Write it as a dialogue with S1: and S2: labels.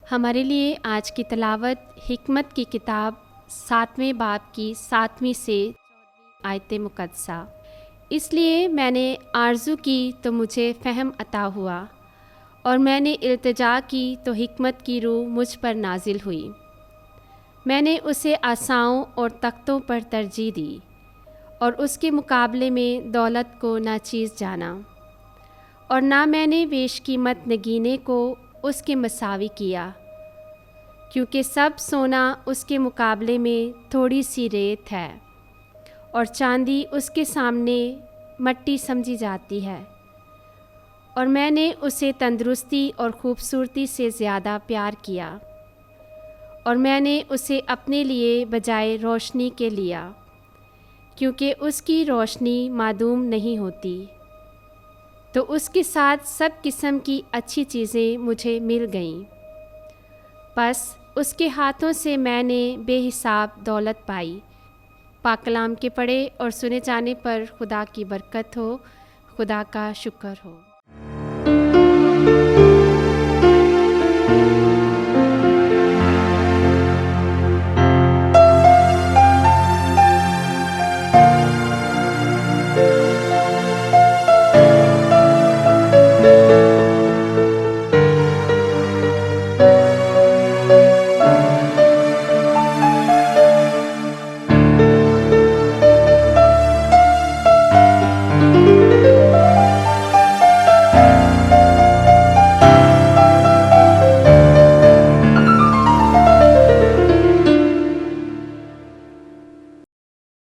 S1: हमारे लिए आज की तिलावत हिकमत की किताब 7वें बाब की 7वीं से आयत मुक़द्दसा। इसलिए मैंने आरज़ू की तो मुझे फ़हम अता हुआ, और मैंने इल्तिजा की तो हिकमत की रूह मुझ पर नाजिल हुई। मैंने उसे आसाओं और तख्तों पर तरजीह दी, और उसके मुकाबले में दौलत को नाचीज़ जाना, और ना मैंने बेशकीमत नगीने को उसके मसावी किया, क्योंकि सब सोना उसके मुकाबले में थोड़ी सी रेत है, और चांदी उसके सामने मट्टी समझी जाती है। और मैंने उसे तंदुरुस्ती और ख़ूबसूरती से ज़्यादा प्यार किया, और मैंने उसे अपने लिए बजाय रोशनी के लिया, क्योंकि उसकी रोशनी मादूम नहीं होती। तो उसके साथ सब किस्म की अच्छी चीज़ें मुझे मिल गईं। बस उसके हाथों से मैंने बेहिसाब दौलत पाई। पाक कलाम के पढ़े और सुने जाने पर खुदा की बरकत हो। खुदा का शुक्र हो।